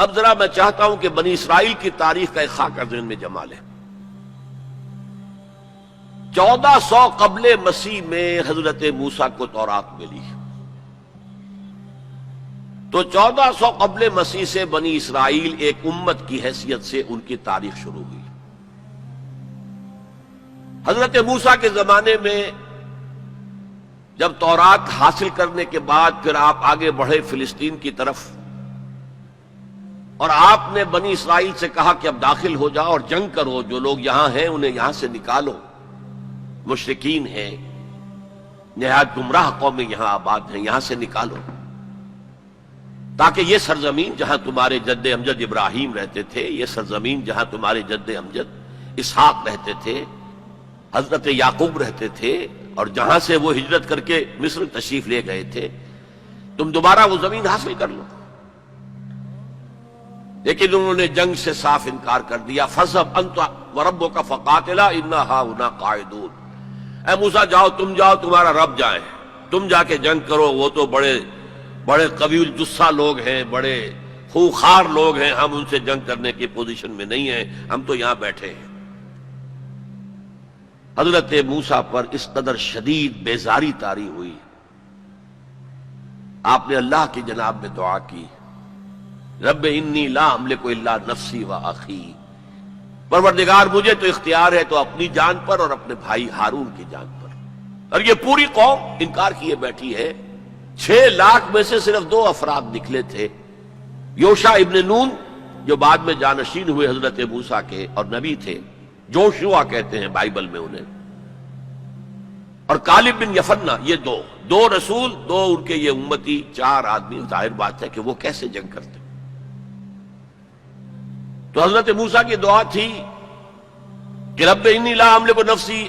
اب ذرا میں چاہتا ہوں کہ بنی اسرائیل کی تاریخ کا ایک خاکہ ذہن میں جما لیں۔ 1400 قبل مسیح میں حضرت موسیٰ کو تورات ملی، تو 1400 قبل مسیح سے بنی اسرائیل ایک امت کی حیثیت سے ان کی تاریخ شروع ہوئی۔ حضرت موسیٰ کے زمانے میں جب تورات حاصل کرنے کے بعد پھر آپ آگے بڑھے فلسطین کی طرف، اور آپ نے بنی اسرائیل سے کہا کہ اب داخل ہو جاؤ اور جنگ کرو، جو لوگ یہاں ہیں انہیں یہاں سے نکالو، مشرکین ہیں، نہایت گمراہ قومیں یہاں آباد ہیں، یہاں سے نکالو، تاکہ یہ سرزمین جہاں تمہارے جد امجد ابراہیم رہتے تھے، یہ سرزمین جہاں تمہارے جد امجد اسحاق رہتے تھے، حضرت یعقوب رہتے تھے، اور جہاں سے وہ ہجرت کر کے مصر تشریف لے گئے تھے، تم دوبارہ وہ زمین حاصل کر لو۔ لیکن انہوں نے جنگ سے صاف انکار کر دیا۔ فَاذْهَبْ أَنْتَ وَرَبُّكَ فَقَاتِلَا إِنَّا هَاهُنَا قَاعِدُونَ، اے موسیٰ جاؤ، تم جاؤ، تمہارا رب جائے، تم جا کے جنگ کرو، وہ تو بڑے قوی الجثہ لوگ ہیں، بڑے خوخار لوگ ہیں، ہم ان سے جنگ کرنے کی پوزیشن میں نہیں ہیں، ہم تو یہاں بیٹھے ہیں۔ حضرت موسیٰ پر اس قدر شدید بیزاری طاری ہوئی، آپ نے اللہ کی جناب میں دعا کی، رب انی لا املک الا نفسی و اخی، پروردگار مجھے تو اختیار ہے تو اپنی جان پر اور اپنے بھائی ہارون کی جان پر۔ اور یہ پوری قوم انکار کیے بیٹھی ہے۔ 6 لاکھ میں سے صرف 2 افراد نکلے تھے، یوشع ابن نون جو بعد میں جانشین ہوئے حضرت موسیٰ کے اور نبی تھے، جوشوا کہتے ہیں بائبل میں انہیں، اور کالب بن یفنہ، یہ دو رسول، 2 ان کے یہ امتی، 4 آدمی، ظاہر بات ہے کہ وہ کیسے جنگ کرتے۔ تو حضرت موسیٰ کی دعا تھی کہ رب انی لا املک نفسی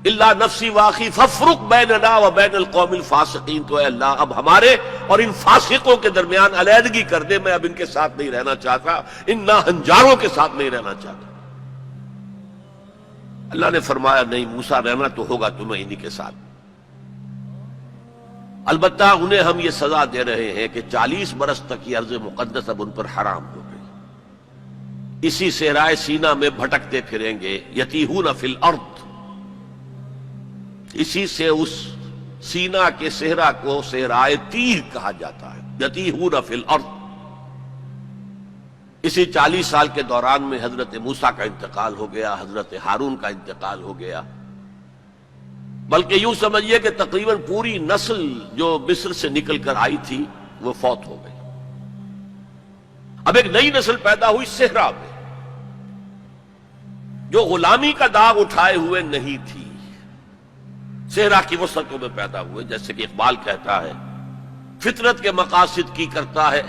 الا نفسی واخی فافرق بیننا و بین القوم الفاسقین، تو اے اللہ اب ہمارے اور ان فاسقوں کے درمیان علیحدگی کر دے، میں اب ان کے ساتھ نہیں رہنا چاہتا، ان ناہنجاروں کے ساتھ نہیں رہنا چاہتا۔ اللہ نے فرمایا نہیں موسیٰ، رہنا تو ہوگا تمہیں انہی کے ساتھ، البتہ انہیں ہم یہ سزا دے رہے ہیں کہ 40 برس تک یہ ارض مقدس اب ان پر حرام ہو گئی، اسی صحرائے سینا میں بھٹکتے پھریں گے، یتیہون فی الارض، اسی سے اس سینا کے صحرا کو صحرائے تیہ کہا جاتا ہے، یتیہون فی الارض۔ اسی 40 سال کے دوران میں حضرت موسیٰ کا انتقال ہو گیا، حضرت ہارون کا انتقال ہو گیا، بلکہ یوں سمجھیے کہ تقریباً پوری نسل جو مصر سے نکل کر آئی تھی وہ فوت ہو گئی۔ اب ایک نئی نسل پیدا ہوئی صحرا میں، جو غلامی کا داغ اٹھائے ہوئے نہیں تھی، صحرا کی وسعتوں میں پیدا ہوئے۔ جیسے کہ اقبال کہتا ہے، فطرت کے مقاصد کی کرتا ہے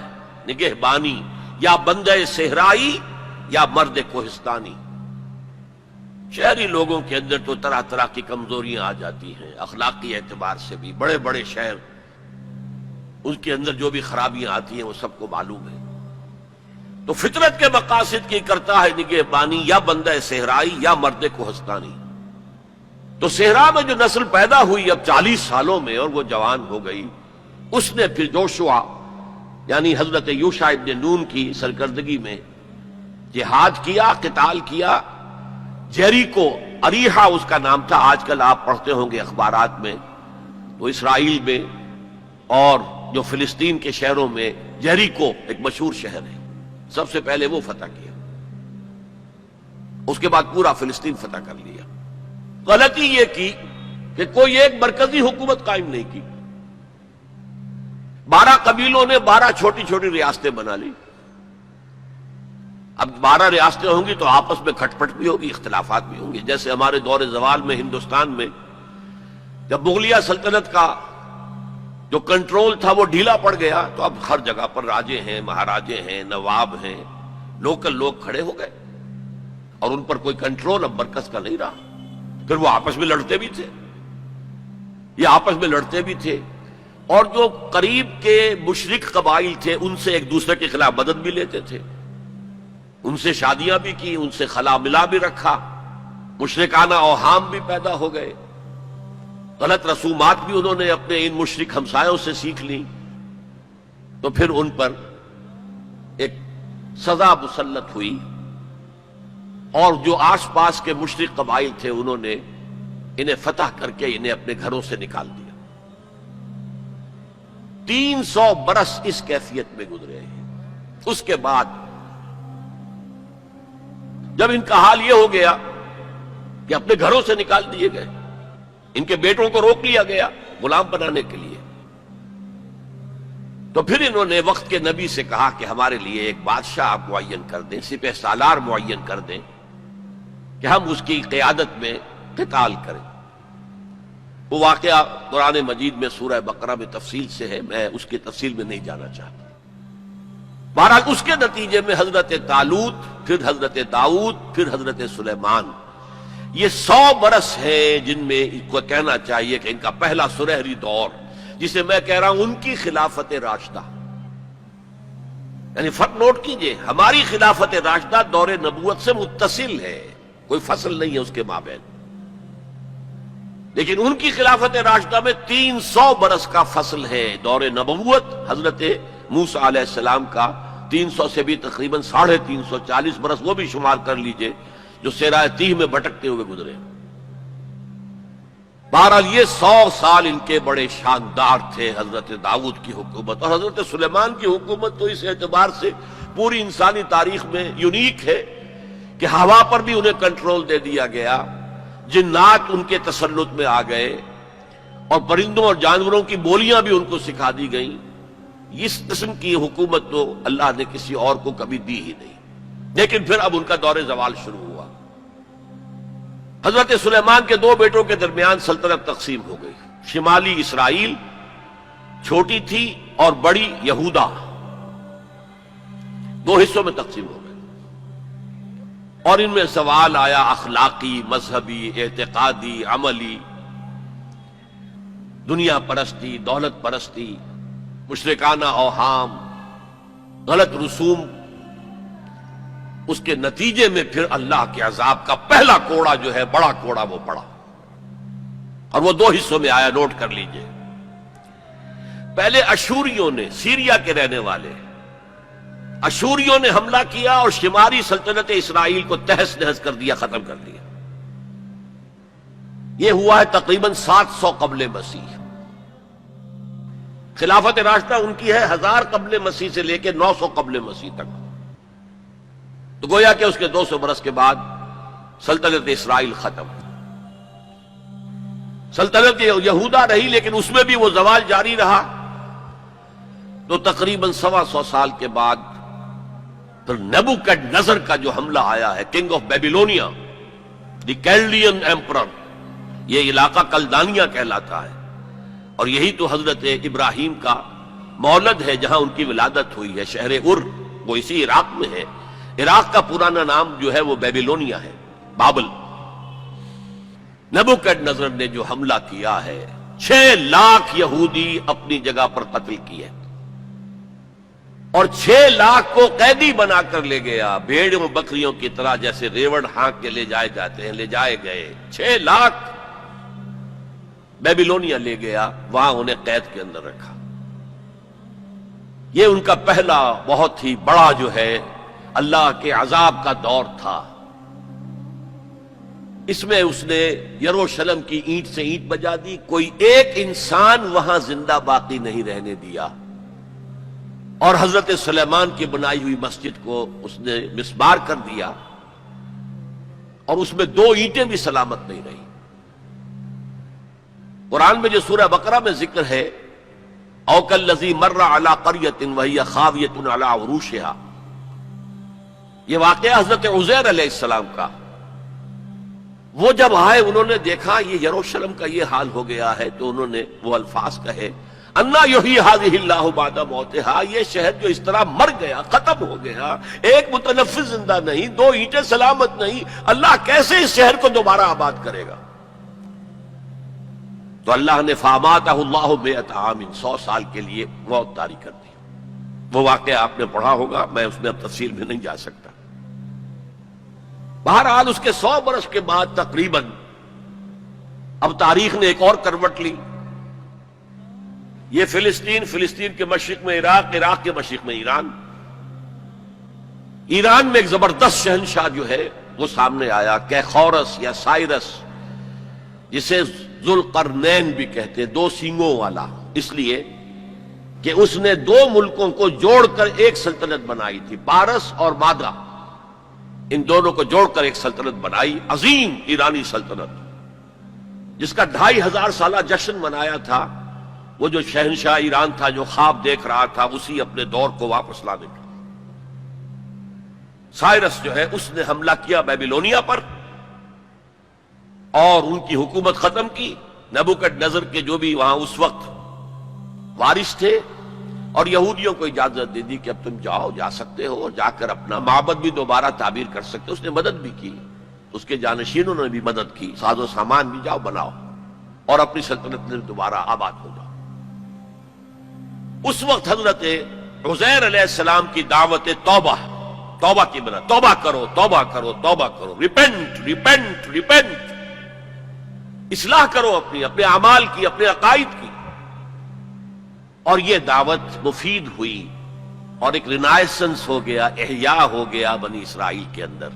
نگہبانی، یا بندہ صحرائی یا مرد کوہستانی۔ شہری لوگوں کے اندر تو طرح طرح کی کمزوریاں آ جاتی ہیں، اخلاقی اعتبار سے بھی، بڑے بڑے شہر ان کے اندر جو بھی خرابیاں آتی ہیں وہ سب کو معلوم ہے۔ تو فطرت کے مقاصد کی کرتا ہے نگہبانی، یا بندہ صحرائی یا مرد کوہستانی۔ تو صحرا میں جو نسل پیدا ہوئی اب 40 سالوں میں، اور وہ جوان ہو گئی، اس نے پھر جوشوا یعنی حضرت یوشع ابن نون کی سرکردگی میں جہاد کیا، قتال کیا۔ جیریکو، اریحا اس کا نام تھا، آج کل آپ پڑھتے ہوں گے اخبارات میں، تو اسرائیل میں اور جو فلسطین کے شہروں میں جیریکو ایک مشہور شہر ہے، سب سے پہلے وہ فتح کیا، اس کے بعد پورا فلسطین فتح کر لیا۔ غلطی یہ کی کہ کوئی ایک مرکزی حکومت قائم نہیں کی، 12 قبیلوں نے 12 چھوٹی چھوٹی ریاستیں بنا لی۔ اب 12 ریاستیں ہوں گی تو آپس میں کھٹ پٹ بھی ہوگی، اختلافات بھی ہوں گے۔ جیسے ہمارے دور زوال میں ہندوستان میں جب مغلیہ سلطنت کا جو کنٹرول تھا وہ ڈھیلا پڑ گیا، تو اب ہر جگہ پر راجے ہیں، مہاراجے ہیں، نواب ہیں، لوکل لوگ کھڑے ہو گئے، اور ان پر کوئی کنٹرول اب مرکز کا نہیں رہا۔ پھر وہ آپس میں لڑتے بھی تھے، یہ آپس میں لڑتے بھی تھے، اور جو قریب کے مشرک قبائل تھے ان سے ایک دوسرے کے خلاف مدد بھی لیتے تھے، ان سے شادیاں بھی کی، ان سے خلا ملا بھی رکھا، مشرکانہ اوہام بھی پیدا ہو گئے، غلط رسومات بھی انہوں نے اپنے ان مشرک ہمسایوں سے سیکھ لی۔ تو پھر ان پر ایک سزا مسلط ہوئی اور جو آس پاس کے مشرک قبائل تھے انہوں نے انہیں فتح کر کے انہیں اپنے گھروں سے نکال دیا۔ 300 برس اس کیفیت میں گزرے ہیں۔ اس کے بعد جب ان کا حال یہ ہو گیا کہ اپنے گھروں سے نکال دیے گئے، ان کے بیٹوں کو روک لیا گیا غلام بنانے کے لیے، تو پھر انہوں نے وقت کے نبی سے کہا کہ ہمارے لیے ایک بادشاہ آپ معین کر دیں، سپہ سالار معین کر دیں کہ ہم اس کی قیادت میں قتال کریں۔ وہ واقعہ قرآن مجید میں سورہ بقرہ میں تفصیل سے ہے، میں اس کی تفصیل میں نہیں جانا چاہتا۔ بہرحال اس کے نتیجے میں حضرت طالوت، پھر حضرت داؤد، پھر حضرت سلیمان، یہ 100 برس ہے جن میں ان کو کہنا چاہیے کہ ان کا پہلا سنہری دور، جسے میں کہہ رہا ہوں ان کی خلافت راشدہ۔ یعنی فرق نوٹ کیجئے، ہماری خلافت راشدہ دور نبوت سے متصل ہے، کوئی فصل نہیں ہے اس کے مابین، لیکن ان کی خلافت راشدہ میں 300 برس کا فصل ہے۔ دور نبوت حضرت موسیٰ علیہ السلام کا 300 سے بھی تقریباً 350 برس، وہ بھی شمار کر لیجئے، جو صحرائے تیہ میں بھٹکتے ہوئے گزرے۔ بہرحال یہ 100 سال ان کے بڑے شاندار تھے حضرت داؤد کی حکومت، اور حضرت سلیمان کی حکومت تو اس اعتبار سے پوری انسانی تاریخ میں یونیک ہے کہ ہوا پر بھی انہیں کنٹرول دے دیا گیا، جنات ان کے تسلط میں آ گئے، اور پرندوں اور جانوروں کی بولیاں بھی ان کو سکھا دی گئیں۔ اس قسم کی حکومت تو اللہ نے کسی اور کو کبھی دی ہی نہیں۔ لیکن پھر اب ان کا دور زوال شروع ہوا۔ حضرت سلیمان کے 2 بیٹوں کے درمیان سلطنت تقسیم ہو گئی۔ شمالی اسرائیل چھوٹی تھی اور بڑی یہودا، 2 حصوں میں تقسیم ہو گئی، اور ان میں سوال آیا اخلاقی، مذہبی، اعتقادی، عملی، دنیا پرستی، دولت پرستی، مشرکانہ اوہام، غلط رسوم۔ اس کے نتیجے میں پھر اللہ کے عذاب کا پہلا کوڑا جو ہے، بڑا کوڑا، وہ پڑا، اور وہ 2 حصوں میں آیا، نوٹ کر لیجئے۔ پہلے اشوریوں نے، سیریا کے رہنے والے اشوریوں نے حملہ کیا اور شمالی سلطنت اسرائیل کو تہس نہس کر دیا، ختم کر دیا۔ یہ ہوا ہے تقریباً 700 قبل مسیح۔ خلافت راشدہ ان کی ہے 1000 قبل مسیح سے لے کے 900 قبل مسیح تک، تو گویا کہ اس کے 200 برس کے بعد سلطنت اسرائیل ختم۔ سلطنت یہودا رہی، لیکن اس میں بھی وہ زوال جاری رہا، تو تقریباً 125 سال کے بعد پھر نیبوکڈنیزر کا جو حملہ آیا ہے، king of Babylonia, the Chaldean emperor, یہ علاقہ کلدانیہ کہلاتا ہے، اور یہی تو حضرت ابراہیم کا مولد ہے، جہاں ان کی ولادت ہوئی ہے، شہر ار، وہ اسی عراق میں ہے۔ عراق کا پرانا نام جو ہے وہ بیبیلونیا ہے، بابل۔ نیبوکڈنیزر نے جو حملہ کیا ہے، 6 لاکھ یہودی اپنی جگہ پر قتل کیے، اور 6 لاکھ کو قیدی بنا کر لے گیا، بھیڑوں بکریوں کی طرح، جیسے ریوڑ ہانک کے لے جائے جاتے ہیں، لے جائے گئے۔ 6 لاکھ بیبیلونیا لے گیا، وہاں انہیں قید کے اندر رکھا۔ یہ ان کا پہلا بہت ہی بڑا جو ہے اللہ کے عذاب کا دور تھا۔ اس میں اس نے یروشلم کی اینٹ سے اینٹ بجا دی، کوئی ایک انسان وہاں زندہ باقی نہیں رہنے دیا، اور حضرت سلیمان کی بنائی ہوئی مسجد کو اس نے مسمار کر دیا، اور اس میں 2 اینٹیں بھی سلامت نہیں رہی۔ قرآن میں جو سورہ بقرہ میں ذکر ہے، او کالذی مر علی قریۃ وہی خاویۃ علی عروشہا، یہ واقعہ حضرت عزیر علیہ السلام کا۔ وہ جب آئے، انہوں نے دیکھا یہ یروشلم کا یہ حال ہو گیا ہے، تو انہوں نے وہ الفاظ کہے، انا یحیی ہذہ اللہ بعد موتہا، یہ شہر جو اس طرح مر گیا، ختم ہو گیا، ایک متنفس زندہ نہیں، 2 اینٹیں سلامت نہیں، اللہ کیسے اس شہر کو دوبارہ آباد کرے گا؟ تو اللہ نے فاماتہ اللہ 100 عام، 100 سال کے لیے موت طاری کر دی۔ وہ واقعہ آپ نے پڑھا ہوگا، میں اس میں اب تفصیل میں نہیں جا سکتا۔ بہرحال اس کے 100 برس کے بعد تقریباً اب تاریخ نے ایک اور کروٹ لی۔ یہ فلسطین کے مشرق میں عراق، عراق کے مشرق میں ایران، ایران میں ایک زبردست شہنشاہ جو ہے وہ سامنے آیا، کیخورس یا سائرس، جسے ذوالقرنین بھی کہتے، دو سینگوں والا، اس لیے کہ اس نے دو ملکوں کو جوڑ کر ایک سلطنت بنائی تھی، پارس اور مادہ، ان دونوں کو جوڑ کر ایک سلطنت بنائی، عظیم ایرانی سلطنت، جس کا 2500 سالہ جشن منایا تھا وہ جو شہنشاہ ایران تھا جو خواب دیکھ رہا تھا اسی اپنے دور کو واپس لانے کا۔ سائرس جو ہے اس نے حملہ کیا بیبیلونیا پر اور ان کی حکومت ختم کی، نبوکڈ نظر کے جو بھی وہاں اس وقت وارث تھے، اور یہودیوں کو اجازت دے دی کہ اب تم جاؤ، جا سکتے ہو، جا کر اپنا معبد بھی دوبارہ تعمیر کر سکتے ہو۔ اس نے مدد بھی کی، اس کے جانشینوں نے بھی مدد کی، ساز و سامان بھی جاؤ بناؤ اور اپنی سلطنت میں دوبارہ آباد ہو جاؤ۔ اس وقت حضرت عزیر علیہ السلام کی دعوت توبہ کی بنا، توبہ کرو توبہ کرو توبہ کرو، ریپینٹ ریپینٹ ریپینٹ، اصلاح کرو اپنے اعمال کی، اپنے عقائد کی، اور یہ دعوت مفید ہوئی اور ایک رینائسنس ہو گیا، احیاء ہو گیا بنی اسرائیل کے اندر،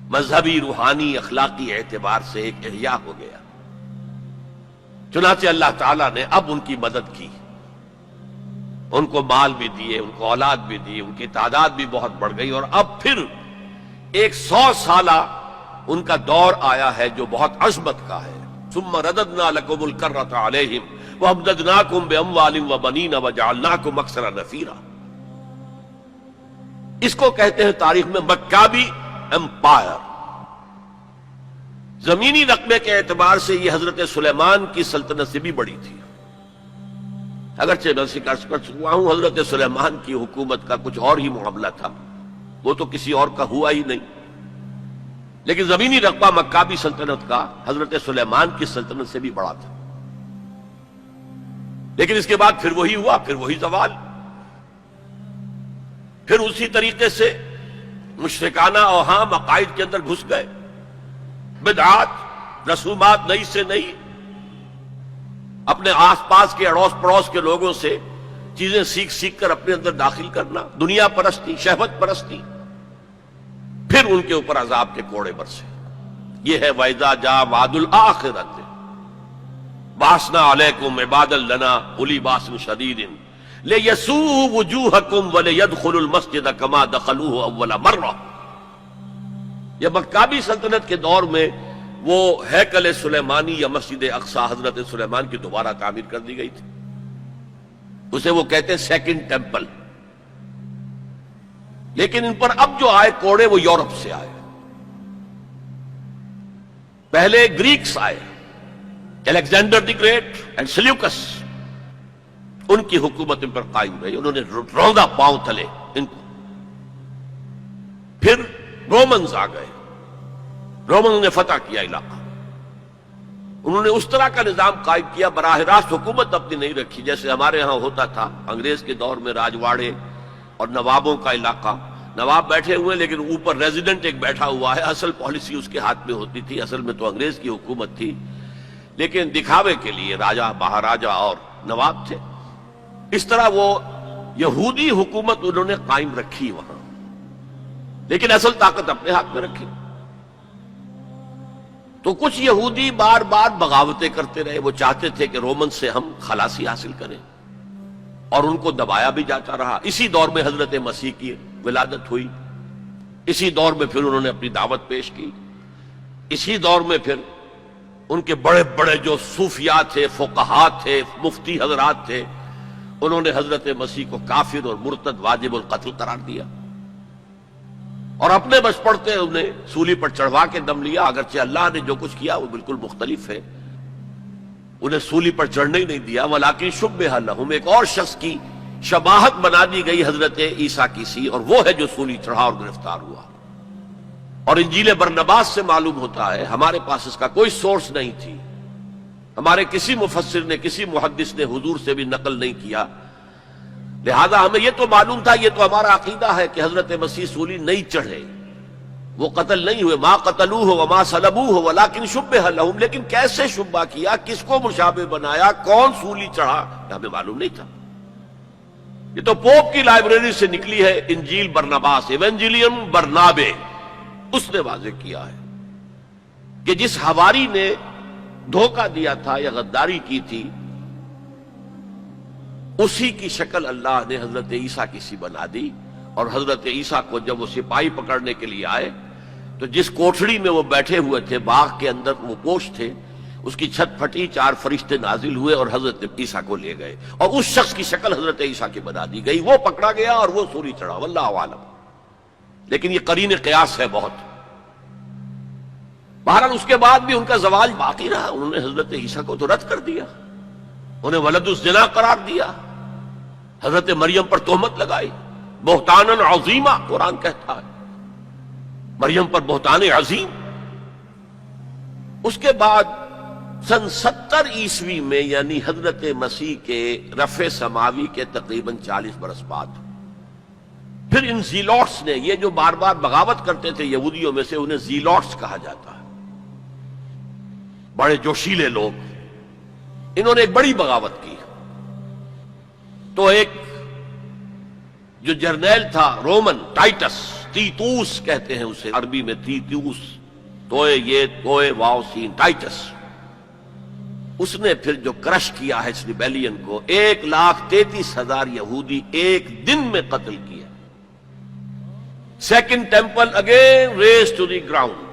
مذہبی روحانی اخلاقی اعتبار سے ایک احیاء ہو گیا۔ چنانچہ اللہ تعالیٰ نے اب ان کی مدد کی، ان کو مال بھی دیے، ان کو اولاد بھی دی، ان کی تعداد بھی بہت بڑھ گئی، اور اب پھر 100 سالہ ان کا دور آیا ہے جو بہت عظمت کا ہے۔ ثم رددنا لكم الكرة عليهم وامددناكم باموال وبنين وجعلناكم اكثر نفيرا۔ اس کو کہتے ہیں تاریخ میں مکابی امپائر۔ زمینی رقبے کے اعتبار سے یہ حضرت سلیمان کی سلطنت سے بھی بڑی تھی، اگرچہ میں ذکر کر چکا ہوں حضرت سلیمان کی حکومت کا کچھ اور ہی معاملہ تھا، وہ تو کسی اور کا ہوا ہی نہیں، لیکن زمینی رقبہ مکابی سلطنت کا حضرت سلیمان کی سلطنت سے بھی بڑا تھا۔ لیکن اس کے بعد پھر وہی ہوا، پھر وہی زوال، پھر اسی طریقے سے مشرکانہ اوہام عقائد کے اندر گھس گئے، بدعات رسومات نئی سے نئی، اپنے آس پاس کے اڑوس پڑوس کے لوگوں سے چیزیں سیکھ کر اپنے اندر داخل کرنا، دنیا پرستی، شہوت پرستی، پھر ان کے اوپر عذاب کے کوڑے برسے۔ یہ ہے وَإِذَا جَاءَ وَعْدُ الْآخِرَةِ بَعَثْنَا عَلَيْكُمْ عِبَادًا لَنَا أُولِي بَأْسٍ شَدِيدٍ لِيَسُوءُوا وُجُوهَكُمْ وَلِيَدْخُلُوا الْمَسْجِدَ كَمَا دَخَلُوهُ أَوَّلَ مَرَّةٍ۔ یہ مکابی سلطنت کے دور میں وہ ہیکل سلیمانی یا مسجد اقصی حضرت سلیمان کی دوبارہ تعمیر کر دی گئی تھی، اسے وہ کہتے ہیں سیکنڈ ٹیمپل۔ لیکن ان پر اب جو آئے کوڑے وہ یورپ سے آئے، پہلے گریکس آئے، Alexander the great and Seleucus, ان کی حکومت ان پر قائم رہی، انہوں نے روندا پاؤں تلے ان کو۔ پھر رومنز آ گئے، رومنز نے فتح کیا علاقہ، انہوں نے اس طرح کا نظام قائم کیا، براہ راست حکومت اپنی نہیں رکھی جیسے ہمارے ہاں ہوتا تھا انگریز کے دور میں، راجواڑے اور نوابوں کا علاقہ، نواب بیٹھے ہوئے لیکن اوپر ریزیڈنٹ ایک بیٹھا ہوا ہے، اصل پالیسی اس کے ہاتھ میں ہوتی تھی، اصل میں تو انگریز کی حکومت تھی، لیکن دکھاوے کے لیے راجہ مہاراجہ اور نواب تھے۔ اس طرح وہ یہودی حکومت انہوں نے قائم رکھی وہاں، لیکن اصل طاقت اپنے ہاتھ میں رکھی۔ تو کچھ یہودی بار بار بغاوتیں کرتے رہے، وہ چاہتے تھے کہ رومن سے ہم خلاصی حاصل کریں، اور ان کو دبایا بھی جاتا رہا۔ اسی دور میں حضرت مسیح کی ولادت ہوئی، اسی دور میں پھر انہوں نے اپنی دعوت پیش کی، اسی دور میں پھر ان کے بڑے بڑے جو صوفیاء تھے، فقہاء تھے، مفتی حضرات تھے، انہوں نے حضرت مسیح کو کافر اور مرتد واجب القتل قرار دیا، اور اپنے بس پڑتے انہیں سولی پر چڑھوا کے دم لیا، اگرچہ اللہ نے جو کچھ کیا وہ بالکل مختلف ہے، انہیں سولی پر چڑھنے ہی نہیں دیا، ولیکن شبہ لہم، ایک اور شخص کی شباہت بنا دی گئی حضرت عیسیٰ کی سی، اور وہ ہے جو سولی چڑھا اور گرفتار ہوا۔ اور انجیل برنباس سے معلوم ہوتا ہے، ہمارے پاس اس کا کوئی سورس نہیں تھی، ہمارے کسی مفسر نے، کسی محدث نے حضور سے بھی نقل نہیں کیا، لہذا ہمیں یہ تو معلوم تھا، یہ تو ہمارا عقیدہ ہے کہ حضرت مسیح سولی نہیں چڑھے، وہ قتل نہیں ہوئے، ما قتلوہ وما صلبوہ ولکن شبہ لہم، لیکن کیسے شبہ کیا، کس کو مشابہ بنایا، کون سولی چڑھا، ہمیں معلوم نہیں تھا۔ یہ تو پوپ کی لائبریری سے نکلی ہے انجیل برناباس، ایونجیلیم برنابے، اس نے واضح کیا ہے کہ جس حواری نے دھوکہ دیا تھا یا غداری کی تھی، اسی کی شکل اللہ نے حضرت عیسیٰ کی سی بنا دی. اور حضرت عیسیٰ کو جب وہ سپاہی پکڑنے کے لیے آئے تو جس کوٹھڑی میں وہ بیٹھے ہوئے تھے، باغ کے اندر وہ کوٹھ تھے، اس کی چھت پھٹی، 4 فرشتے نازل ہوئے اور حضرت عیسیٰ کو لے گئے، اور اس شخص کی شکل حضرت عیسیٰ کی بنا دی گئی. وہ پکڑا گیا اور وہ سولی چڑھا، واللہ عالم. لیکن یہ قرین قیاس ہے بہت. بہرحال اس کے بعد بھی ان کا زوال باقی رہا. انہوں نے حضرت عیسیٰ کو تو رد کر دیا، انہیں ولد الزنا قرار دیا، حضرت مریم پر تہمت لگائی، بہتان عظیمہ قرآن کہتا ہے، مریم پر بہتان عظیم. اس کے بعد سن 70 عیسوی میں، یعنی حضرت مسیح کے رفع سماوی کے تقریباً 40 برس بعد، پھر ان زیلوٹس نے، یہ جو بار بار بغاوت کرتے تھے یہودیوں میں سے، انہیں زیلوٹس کہا جاتا ہے، بڑے جوشیلے لوگ، انہوں نے ایک بڑی بغاوت کی. تو ایک جو جرنیل تھا رومن، ٹائٹس، تیتوس کہتے ہیں اسے عربی میں، تیتوس، توئے یہ توئے واو سین، ٹائٹس، اس نے پھر جو کرش کیا ہے اس ریبیلین کو، 1,33,000 یہودی ایک دن میں قتل کیا. Second temple again razed to the ground.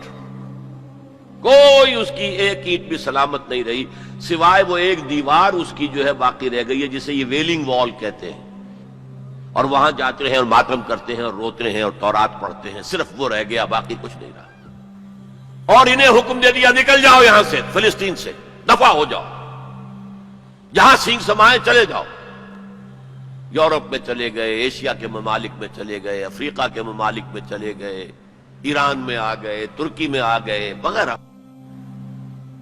کوئی اس کی ایک اینٹ بھی سلامت نہیں رہی، سوائے وہ ایک دیوار اس کی جو ہے باقی رہ گئی ہے، جسے یہ ویلنگ وال کہتے ہیں. اور وہاں جاتے ہیں اور ماتم کرتے ہیں اور روتے ہیں اور تورات پڑھتے ہیں، صرف وہ رہ گیا، باقی کچھ نہیں رہا. اور انہیں حکم دے دیا نکل جاؤ یہاں سے، فلسطین سے دفع ہو جاؤ، جہاں سینگ سمائے چلے جاؤ. یورپ میں چلے گئے، ایشیا کے ممالک میں چلے گئے، افریقہ کے ممالک میں چلے گئے، ایران میں آ گئے، ترکی میں آ گئے وغیرہ.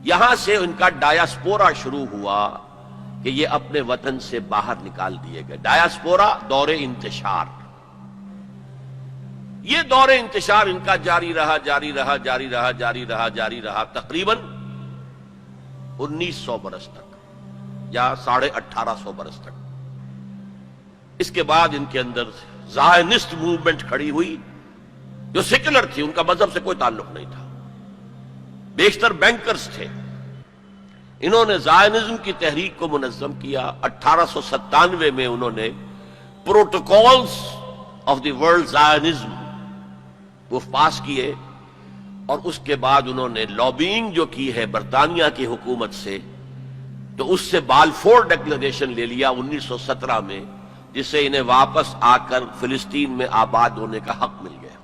یہاں سے ان کا ڈایاسپورا شروع ہوا کہ یہ اپنے وطن سے باہر نکال دیے گئے. ڈایاسپورا، دور انتشار. یہ دور انتشار ان کا جاری رہا جاری رہا جاری رہا جاری رہا جاری رہا تقریباً 1900 برس تک یا 1850 برس تک. اس کے بعد ان کے اندر زائنسٹ موومنٹ کھڑی ہوئی جو سیکولر تھی، ان کا مذہب سے کوئی تعلق نہیں تھا، بیشتر بینکرز تھے. انہوں نے زائنزم کی تحریک کو منظم کیا. 1897 میں انہوں نے protocols of the world Zionism وہ پاس کیے، اور اس کے بعد انہوں نے لابینگ جو کی ہے برطانیہ کی حکومت سے، تو اس سے بالفور ڈکلریشن لے لیا 1917 میں، جس سے انہیں واپس آ کر فلسطین میں آباد ہونے کا حق مل گیا.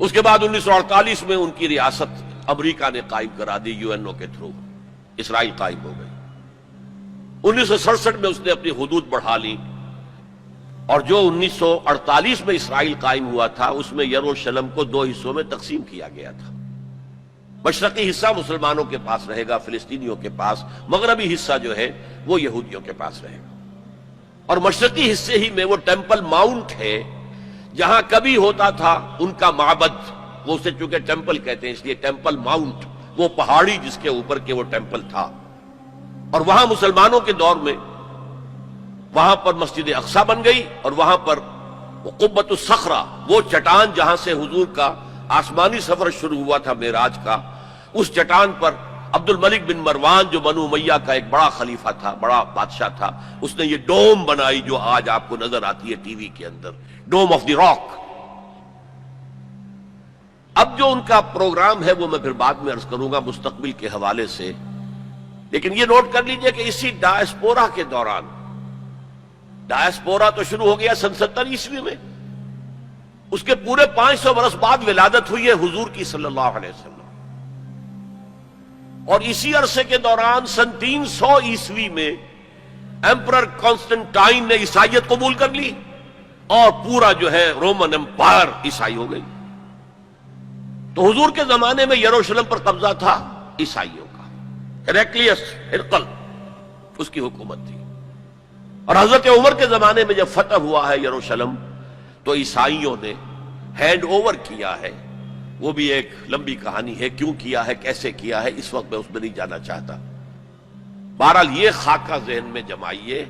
اس کے بعد 1948 میں ان کی ریاست امریکہ نے قائم کرا دی، یو این او کے تھرو اسرائیل قائم ہو گئی. 1967 میں اس نے اپنی حدود بڑھا لی، اور جو 1948 میں اسرائیل قائم ہوا تھا اس میں یروشلم کو 2 حصوں میں تقسیم کیا گیا تھا. مشرقی حصہ مسلمانوں کے پاس رہے گا، فلسطینیوں کے پاس، مغربی حصہ جو ہے وہ یہودیوں کے پاس رہے گا. اور مشرقی حصے ہی میں وہ ٹیمپل ماؤنٹ ہے جہاں کبھی ہوتا تھا ان کا معبد، وہ اسے چونکہ ٹیمپل کہتے ہیں اس لیے ٹیمپل ماؤنٹ، وہ پہاڑی جس کے اوپر کے وہ ٹیمپل تھا. اور وہاں مسلمانوں کے دور میں وہاں پر مسجد اقصی بن گئی، اور وہاں پر قبۃ الصخرہ، وہ چٹان جہاں سے حضور کا آسمانی سفر شروع ہوا تھا معراج کا، اس چٹان پر عبد الملک بن مروان جو بنو امیہ کا ایک بڑا خلیفہ تھا، بڑا بادشاہ تھا، اس نے یہ ڈوم بنائی جو آج آپ کو نظر آتی ہے ٹی وی کے اندر، ڈوم آف دی راک. اب جو ان کا پروگرام ہے وہ میں پھر بعد میں عرض کروں گا مستقبل کے حوالے سے، لیکن یہ نوٹ کر لیجئے کہ اسی ڈایاسپورا کے دوران، ڈایاسپورا تو شروع ہو گیا سن 70 عیسوی میں، اس کے پورے 500 برس بعد ولادت ہوئی ہے حضور کی صلی اللہ علیہ وسلم. اور اسی عرصے کے دوران سن 300 عیسوی میں ایمپرر کانسٹنٹائن نے عیسائیت قبول کر لی، اور پورا جو ہے رومن امپائر عیسائی ہو گئی. تو حضور کے زمانے میں یروشلم پر قبضہ تھا عیسائیوں کا، ہیریکلیس ہرقل اس کی حکومت تھی. اور حضرت عمر کے زمانے میں جب فتح ہوا ہے یروشلم تو عیسائیوں نے ہینڈ اوور کیا ہے. وہ بھی ایک لمبی کہانی ہے، کیوں کیا ہے، کیسے کیا ہے، اس وقت میں اس میں نہیں جانا چاہتا. بہرحال یہ خاکہ ذہن میں جمائیے.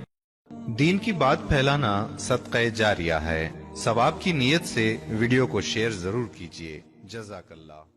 دین کی بات پھیلانا صدقہ جاریہ ہے. ثواب کی نیت سے ویڈیو کو شیئر ضرور کیجیے. جزاک اللہ.